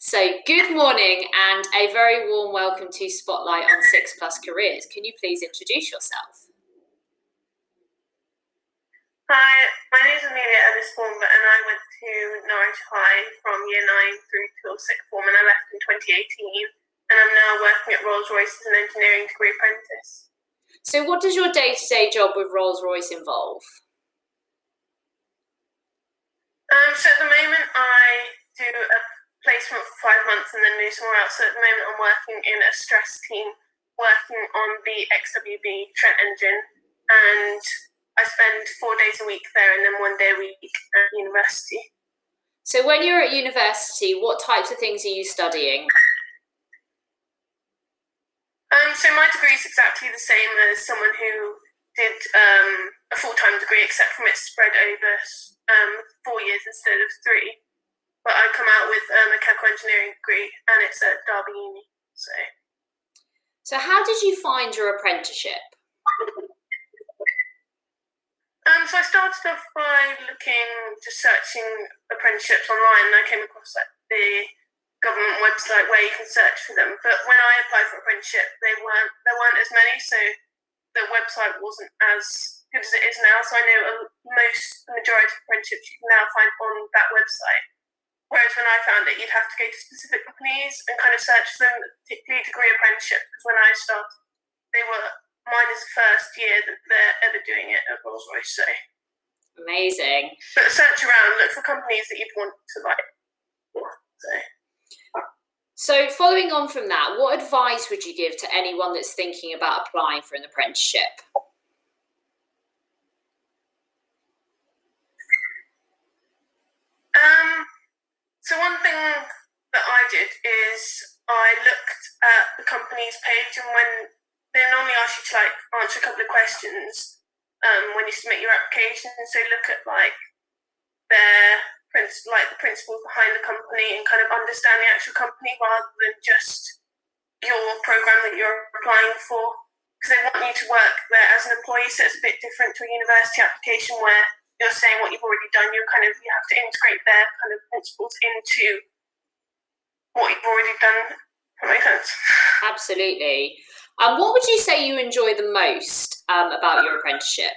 So good morning and a very warm welcome to Spotlight on 6 Plus Careers. Can you please introduce yourself? Hi, my name is Amelia Ellis-Baumber and I went to Norwich High from year 9 through till 6th form and I left in 2018 and I'm now working at Rolls Royce as an engineering degree apprentice. So what does your day-to-day job with Rolls Royce involve? So at the moment I do a placement for 5 months and then move somewhere else. So at the moment I'm working in a stress team working on the XWB Trent engine, and I spend 4 days a week there and then 1 day a week at university. So when you're at university, what types of things are you studying? So my degree is exactly the same as someone who did a full-time degree, except from it's spread over 4 years instead of 3. But I come out with a mechanical engineering degree and it's at Derby Uni. So how did you find your apprenticeship? So I started off by just searching apprenticeships online, and I came across the government website where you can search for them. But when I applied for apprenticeship, there weren't as many, so the website wasn't as good as it is now. So I know the majority of apprenticeships you can now find on that website. Whereas when I found it, you'd have to go to specific companies and kind of search for them, particularly degree apprenticeship, because when I started, mine is the first year that they're ever doing it at Rolls Royce. So. Amazing. But search around, look for companies that you'd want to like. So following on from that, what advice would you give to anyone that's thinking about applying for an apprenticeship? So one thing that I did is I looked at the company's page, and when they normally ask you to answer a couple of questions when you submit your application, so look at the principles behind the company and kind of understand the actual company rather than just your program that you're applying for, because they want you to work there as an employee. So it's a bit different to a university application where you're saying what you've already done. You have to integrate their kind of principles into what you've already done. That makes sense? Absolutely. What would you say you enjoy the most about your apprenticeship?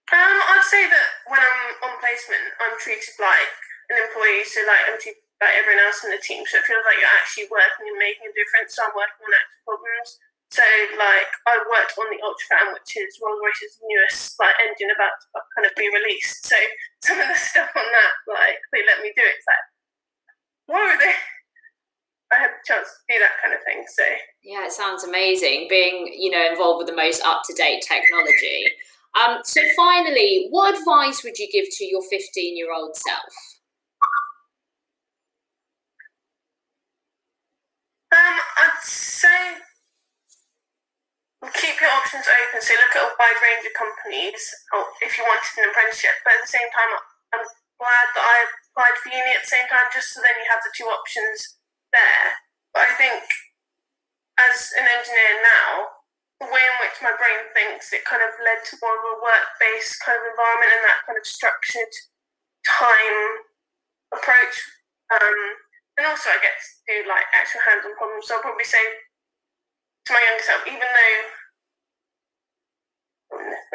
I'd say that when I'm on placement, I'm treated like an employee, so I'm treated like everyone else in the team. So it feels like you're actually working and making a difference. So I'm working on actual problems. So I worked on the Ultrafan, which is Rolls Royce's newest engine about to kind of be released. So some of the stuff on that, they let me do it. It's like, what were they? I had the chance to do that kind of thing. So yeah, it sounds amazing being involved with the most up-to-date technology. So finally, what advice would you give to your 15-year-old self? I'd say keep your options open. So look at a wide range of companies if you wanted an apprenticeship. But at the same time, I'm glad that I applied for uni at the same time, just so then you have the two options there. But I think as an engineer now, the way in which my brain thinks, it kind of led to more of a work-based kind of environment and that kind of structured time approach. And also I get to do actual hands-on problems. So I'll probably say to my younger self, even though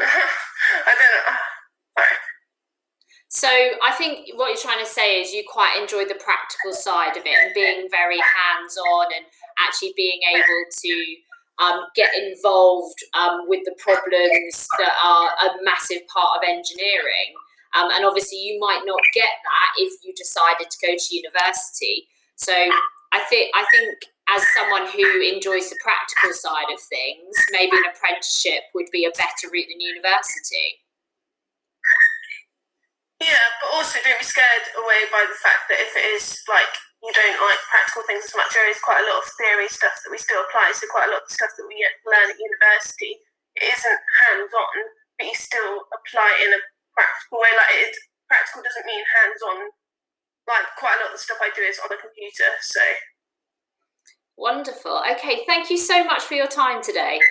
I don't know. Sorry. So I think what you're trying to say is you quite enjoy the practical side of it and being very hands-on and actually being able to get involved with the problems that are a massive part of engineering. And obviously you might not get that if you decided to go to university. So I think as someone who enjoys the practical side of things, maybe an apprenticeship would be a better route than university. Yeah, but also don't be scared away by the fact that if it is you don't like practical things as much, there is quite a lot of theory stuff that we still apply. So quite a lot of the stuff that we learn at university, it isn't hands-on, but you still apply it in a practical way. Practical doesn't mean hands-on. Quite a lot of the stuff I do is on a computer. So wonderful. Okay, thank you so much for your time today.